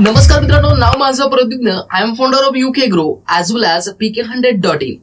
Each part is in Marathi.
नमस्कार मित्रांनो, नाव माझं Pradeep. I am founder of UKGRO as well as PK100.in,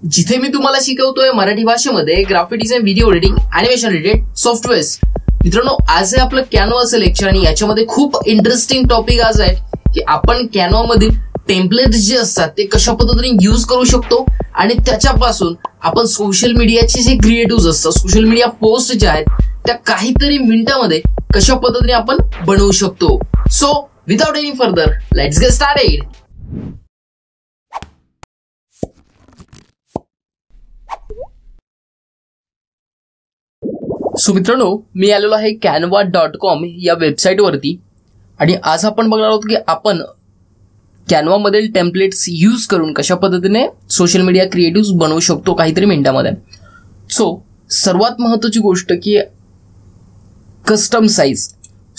जिथे मी तुम्हाला शिकवतोय मराठी भाषेमध्ये graphic design, video editing, animation related softwares. मित्रांनो, आज आहे आपलं कॅनव्हाचं लेक्चर आणि याच्यामध्ये खूप इंटरेस्टिंग टॉपिक आज आहे की आपण कॅनव्हा मधील टेम्पलेट जे असतात ते कशा पद्धतीने यूज करू शकतो आणि त्याच्यापासून आपण सोशल मीडियाचे जे क्रिएटिव्ह असतात, सोशल मीडिया पोस्ट जे आहेत त्या काहीतरी मिनिटांमध्ये कशा पद्धतीने आपण बनवू शकतो. So without any further, let's get started. So मित्रांनो, मी आलेलो आहे canva.com या वेबसाईट वरती आणि आज आपण बघणार आहोत की आपण कॅनवा मधील टेम्पलेट्स यूज करून कशा पद्धतीने सोशल मीडिया क्रिएटिव्ह बनवू शकतो काहीतरी मिनिटांमध्ये. सो सर्वात महत्त्वाची गोष्ट की कस्टम साइज.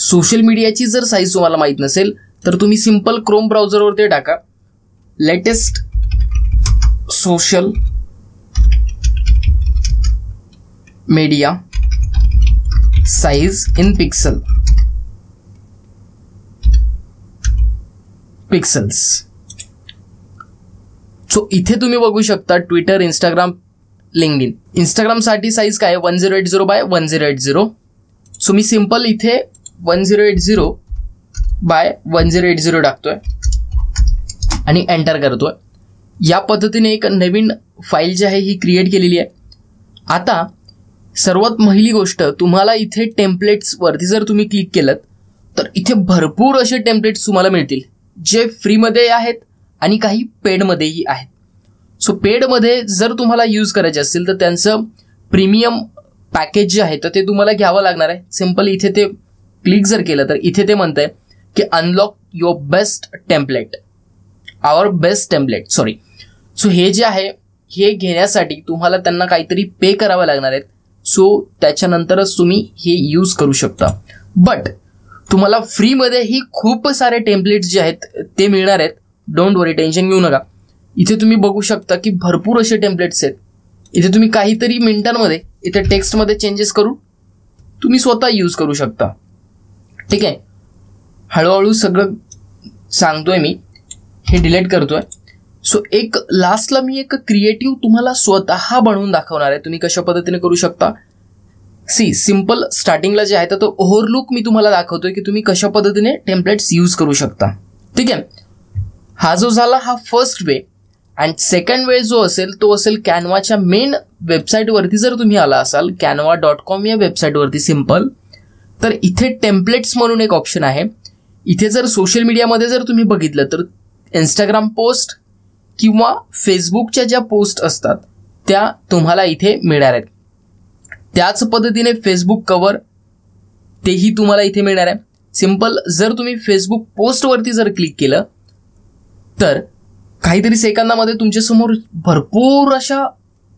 सोशल मीडियाची जर साईज तुम्हाला माहित नसेल तर तुम्ही सिंपल क्रोम ब्राउझरवरती टाका latest social media size in pixels. So इथे तुम्ही बघू शकता ट्विटर, इंस्टाग्राम, लिंक्डइन. इंस्टाग्राम साठी साइज काय 1080 बाय 1080. सो मी सिंपल इथे 1080 बाय 1080 टाकतोय आणि एंटर करतोय. या पद्धतीने एक नवीन फाईल जी आहे ही क्रिएट केलेली आहे. आता सर्वात पहिली गोष्ट, तुम्हाला इथे टेम्पलेट्स वरती जर तुम्ही क्लिक केलं तर इथे भरपूर असे टेम्पलेट्स तुम्हाला मिळतील जे फ्रीमध्ये आहेत आणि काही पेडमध्येही आहेत. सो पेडमध्ये जर तुम्हाला यूज करायचे असतील तर त्यांचं प्रीमियम पॅकेज जे आहे तर ते तुम्हाला घ्यावं लागणार आहे. सिंपल इथे ते क्लिक जर केलं तर इथे ते म्हणतंय की unlock your best template, our best template. So हे जे आहे हे घेण्यासाठी तुम्हाला त्यांना काहीतरी पे करावं लागणार आहेत. सो त्याच्यानंतरच तुम्ही हे यूज करू शकता. बट तुम्हाला फ्रीमध्ये ही खूप सारे टेम्पलेट्स जे आहेत ते मिळणार आहेत. डोंट वरी, टेन्शन घेऊ नका. इथे तुम्ही बघू शकता की भरपूर असे टेम्पलेट्स आहेत. इथे तुम्ही काहीतरी मिनिटांमध्ये इथे टेक्स्टमध्ये चेंजेस करून तुम्ही स्वतः यूज करू शकता. ठीक आहे, हळूहळू सगळं सांगतोय मी, हे डिलीट करतोय. सो एक लास्टला मी एक क्रिएटिव्ह तुम्हाला स्वतः बनवून दाखवणार आहे. तुम्ही कशा पद्धतीने करू शकता. सिंपल स्टार्टिंगला जे आहे तर तो ओव्हरलुक मी तुम्हाला दाखवतोय की तुम्ही कशा पद्धतीने टेम्पलेट्स यूज करू शकता. ठीक आहे, हा जो झाला हा फर्स्ट वे. अँड सेकंड वे जो असेल तो असेल कॅनवाच्या मेन वेबसाईटवरती जर तुम्ही आला असाल canva.com या वेबसाईटवरती सिंपल, तर इथे टेम्पलेट्स म्हणून एक ऑप्शन आहे. इथे जर सोशल मीडियामध्ये जर तुम्ही बघितलं तर इंस्टाग्राम पोस्ट किंवा फेसबुकच्या ज्या पोस्ट असतात त्या तुम्हाला इथे मिळणार आहेत. त्याच पद्धतीने फेसबुक कव्हर तेही तुम्हाला इथे मिळणार आहे. सिंपल जर तुम्ही फेसबुक पोस्टवरती जर क्लिक केलं तर काहीतरी सेकंदामध्ये तुमच्यासमोर भरपूर अशा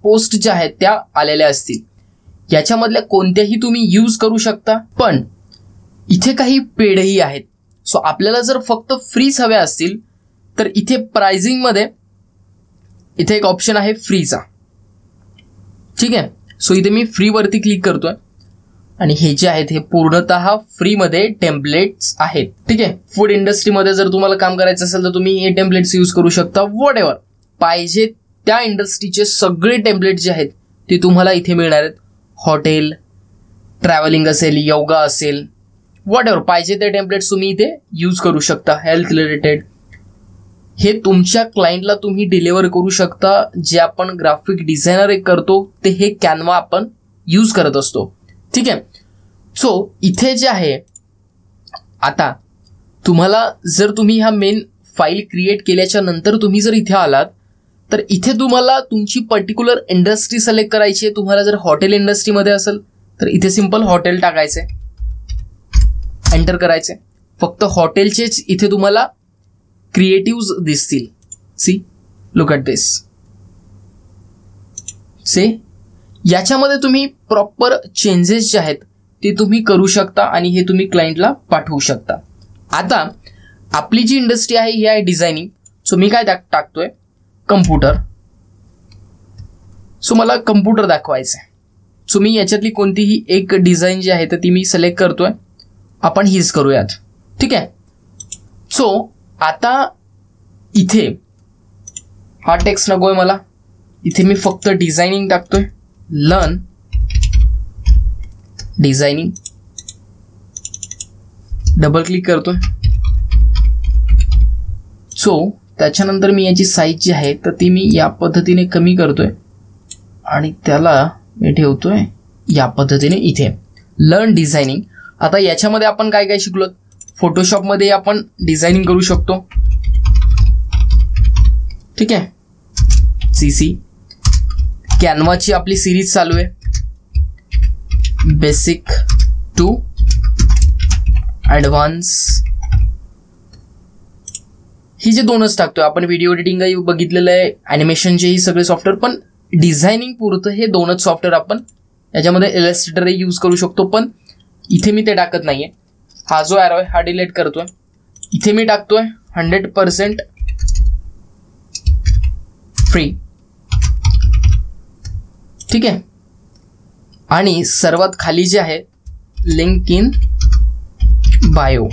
पोस्ट ज्या आहेत त्या आलेल्या असतील. याच्यामधल्या कोणत्याही तुम्ही यूज करू शकता. पण इथे काही पेडही आहेत. सो आपल्याला जर फक्त फ्रीज हव्या असतील तर इथे प्राइसिंगमध्ये इथे एक ऑप्शन आहे फ्रीचा. ठीक आहे, सो इथे मी फ्रीवरती क्लिक करतोय आणि हे जे आहेत हे पूर्णतः फ्रीमध्ये टेम्पलेट्स आहेत. ठीक आहे, फूड इंडस्ट्रीमध्ये जर तुम्हाला काम करायचं असेल तर तुम्ही हे टेम्पलेट्स यूज करू शकता. व्हॉट एव्हर पाहिजे त्या इंडस्ट्रीचे सगळे टेम्पलेट जे आहेत ते तुम्हाला इथे मिळणार आहेत. हॉटेल, ट्रॅव्हलिंग असेल, योगा असेल, व्हॉट एव्हर पाहिजे ते टेम्पलेट्स तुम्ही इथे यूज करू शकता. हेल्थ रिलेटेड हे तुमच्या क्लायंटला तुम्ही डिलिव्हर करू शकता. जे आपण ग्राफिक डिझायनर करतो ते हे कॅनवा आपण यूज करत असतो. ठीक आहे, सो इथे जे आहे आता तुम्हाला जर तुम्ही हा मेन फाईल क्रिएट केल्याच्या नंतर तुम्ही जर इथे आलात तर इथे तुम्हाला तुमची पर्टिक्युलर इंडस्ट्री सिलेक्ट करायची आहे. तुम्हाला जर हॉटेल इंडस्ट्रीमध्ये असेल तर इथे सिंपल हॉटेल टाकायचे, एंटर करायचे. फक्त हॉटेलचेच इथे तुम्हाला क्रिएटिव्स दिसतील. सी, लुक ॲट दिस. से याच्यामध्ये तुम्ही प्रॉपर चेंजेस जे आहेत ते तुम्ही करू शकता आणि हे तुम्ही क्लायंटला पाठवू शकता. आता आपली जी इंडस्ट्री आहे ही आहे डिझायनिंग. सो मी काय टाकतोय कम्प्युटर. सो मला कम्प्युटर दाखवायचं आहे. सो मी याच्यातली कोणतीही एक डिझाईन जी आहे तर ती मी सिलेक्ट करतोय. आपण हीच करूयात. ठीक आहे, सो सो आता इथे हा टेक्स्ट नकोय मला, इथे मी फक्त डिझायनिंग टाकतोय, लर्न डिझायनिंग, डबल क्लिक करतोय. सो त्याच्यानंतर मी याची साईज जी आहे तर ती मी या पद्धतीने कमी करतोय आणि त्याला मी ठेवतोय या पद्धतीने इथे, लर्न डिझायनिंग. आता याच्यामध्ये आपण काय काय शिकलो, फोटोशॉपमध्ये आपण डिझायनिंग करू शकतो. ठीक आहे, CC कॅनवाची आपली सिरीज चालू आहे, बेसिक टू ॲडव्हान्स. ही जे दोनच टाकतोय आपण, व्हिडिओ एडिटिंगही बघितलेलं आहे, ॲनिमेशनचेही सगळे सॉफ्टवेअर, पण डिझायनिंग पुरतं हे दोनच सॉफ्टवेअर आपण याच्यामध्ये इलस्ट्रेटरही यूज करू शकतो, पण इथे मी ते टाकत नाहीये. हा जो ॲरो आहे हा डिलीट करतोय, इथे मी टाकतोय 100% फ्री. ठीक आहे, आणि सर्वात खाली जे आहे लिंक इन बायो.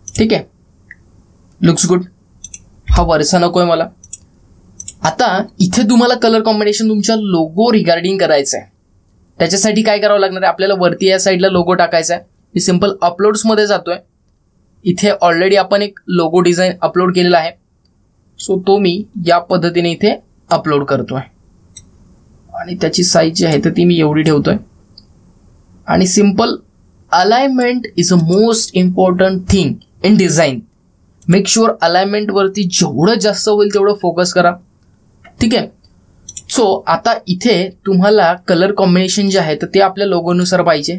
ठीक आहे, लुक्स गुड. हा वरचा नकोय मला. आता इथे तुम्हाला कलर कॉम्बिनेशन तुमच्या लोगो रिगार्डिंग करायचं आहे. त्याच्यासाठी काय करावं लागणार आहे, आपल्याला वरती या साईडला लोगो टाकायचा आहे. मी सिंपल अपलोड्समध्ये जातोय, इथे ऑलरेडी आपण एक लोगो डिझाईन अपलोड केलेला आहे. सो तो मी या पद्धतीने इथे अपलोड करतोय आणि त्याची साईज जी आहे तर ती मी एवढी ठेवतोय. आणि simple alignment is a most important thing in design. Make sure alignment वरती जेवढं जास्त होईल तेवढं फोकस करा. ठीक आहे, सो आता इथे तुम्हाला कलर कॉम्बिनेशन जे आहे तर ते आपल्या लोगोनुसार पाहिजे.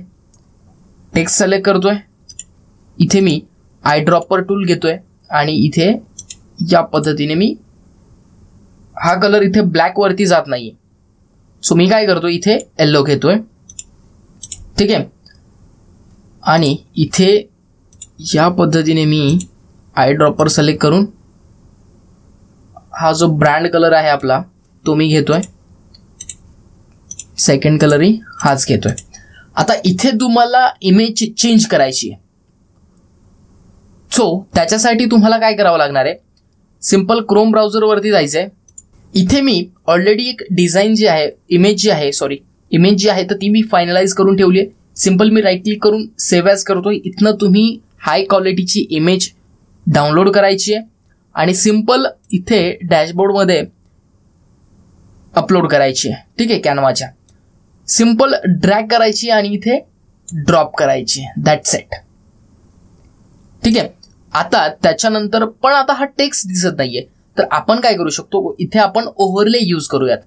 टेक्स्ट सिलेक्ट करतोय, इथे मी आय ड्रॉपर टूल घेतोय आणि इथे या पद्धतीने मी हा कलर इथे ब्लॅक वरती जात नाहीये. सो मी काय करतो, इथे येलो घेतोय. ठीक आहे, आणि इथे या पद्धतीने मी आय ड्रॉपर सिलेक्ट करून हा जो ब्रँड कलर आहे आपला तो मी घेतोय. सेकंड कलरही हाच घेतोय. आता इथे तुम्हाला इमेज चेंज करायची आहे. सो त्याच्यासाठी तुम्हाला काय करावं लागणार आहे, सिंपल क्रोम ब्राउझरवरती जायचं आहे. इथे मी ऑलरेडी एक डिझाईन जी आहे, इमेज जी आहे तर ती मी फायनलाइज करून ठेवली आहे. सिंपल मी राईट क्लिक करून सेव्ह ॲज करतोय. इथनं तुम्ही हाय क्वालिटीची इमेज डाउनलोड करायची आहे आणि सिंपल इथे डॅशबोर्डमध्ये अपलोड करायची आहे. ठीक आहे, कॅनवाच्या सिंपल ड्रॅग करायची आणि इथे ड्रॉप करायची. That's it. ठीक आहे, आता त्याच्यानंतर पण आता हा टेक्स्ट दिसत नाहीये तर आपण काय करू शकतो, इथे आपण ओव्हरले यूज करूयात.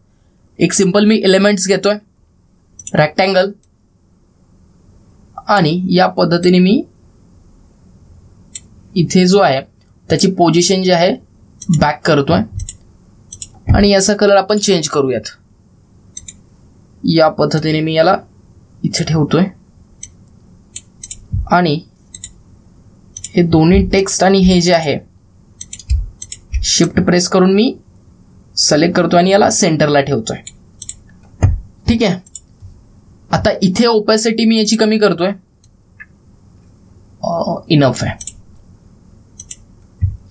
एक सिंपल मी एलिमेंट्स घेतोय, रेक्टँगल, आणि या पद्धतीने मी इथे जो आहे त्याची पोझिशन जी आहे बॅक करतोय आणि याचा कलर आपण चेंज करूयात. या पद्धतीने मी याला इथे ठेवतोय आणि हे दोन्ही टेक्स्ट आणि हे जे आहे शिफ्ट प्रेस करून मी सिलेक्ट करतोय आणि याला सेंटरला ठेवतोय. ठीक आहे, आता इथे ओपॅसिटी मी याची कमी करतोय, इनफ आहे.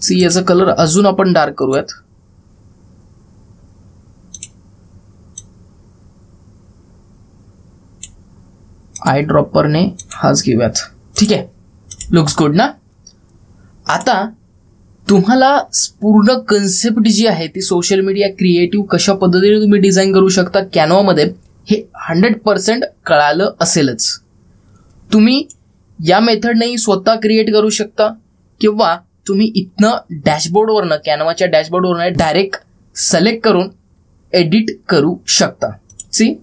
सी याचा कलर अजून आपण डार्क करूयात. आय ड्रॉपरने हाच घेऊयात. ठीक आहे, लुक्स गुड ना. आता तुम्हाला पूर्ण कन्सेप्ट जी आहे ती सोशल मीडिया क्रिएटिव्ह कशा पद्धतीने तुम्ही डिझाईन करू शकता कॅनवामध्ये हे 100% कळालं असेलच. तुम्ही या मेथडनेही स्वतः क्रिएट करू शकता किंवा तुम्ही इथनं डॅशबोर्डवरनं, कॅनवाच्या डॅशबोर्डवरनं डायरेक्ट सिलेक्ट करून एडिट करू शकता. सी,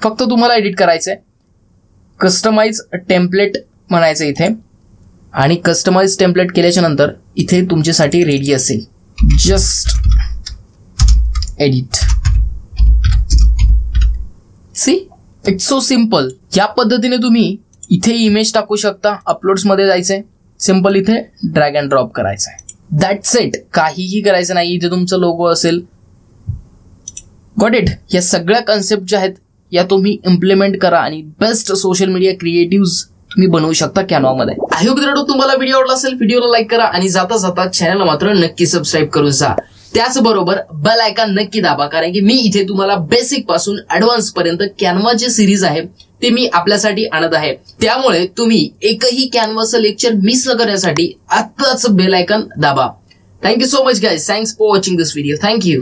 फक्त तुम्हाला एडिट करायचं आहे. कस्टमाइज टेम्पलेट म्हणायचं इथे, आणि कस्टमाइज टेम्पलेट केल्याच्या नंतर इथे तुमच्यासाठी रेडी असेल. Just edit. See, it's so simple. या पद्धतीने तुम्ही इथे इमेज टाकू शकता. अपलोड्समध्ये जायचंय, सिंपल इथे ड्रॅग अँड ड्रॉप करायचं आहे. That's it. काहीही करायचं नाही. इथे तुमचा लोगो असेल. Got it. या सगळ्या कन्सेप्ट ज्या आहेत या तुम्ही इम्प्लिमेंट करा आणि बेस्ट सोशल मीडिया क्रिएटिव्ह तुम्ही बनवू शकता कॅनवामध्ये. आय होप मित्रांनो तुम्हाला व्हिडिओ आवडला असेल. व्हिडिओला लाईक करा आणि जाता जाता चॅनलला मात्र नक्की सबस्क्राईब करून जा. त्याचबरोबर बेल आयकॉन नक्की दाबा, कारण की मी इथे तुम्हाला बेसिक पासून ऍडव्हान्स पर्यंत कॅनवा जे सिरीज आहे ते मी आपल्यासाठी आणत आहे. त्यामुळे तुम्ही एकही कॅनवाचं लेक्चर मिस न करण्यासाठी आत्ताच बेल आयकॉन दाबा. Thank you so much guys. Thanks for watching this video. Thank you.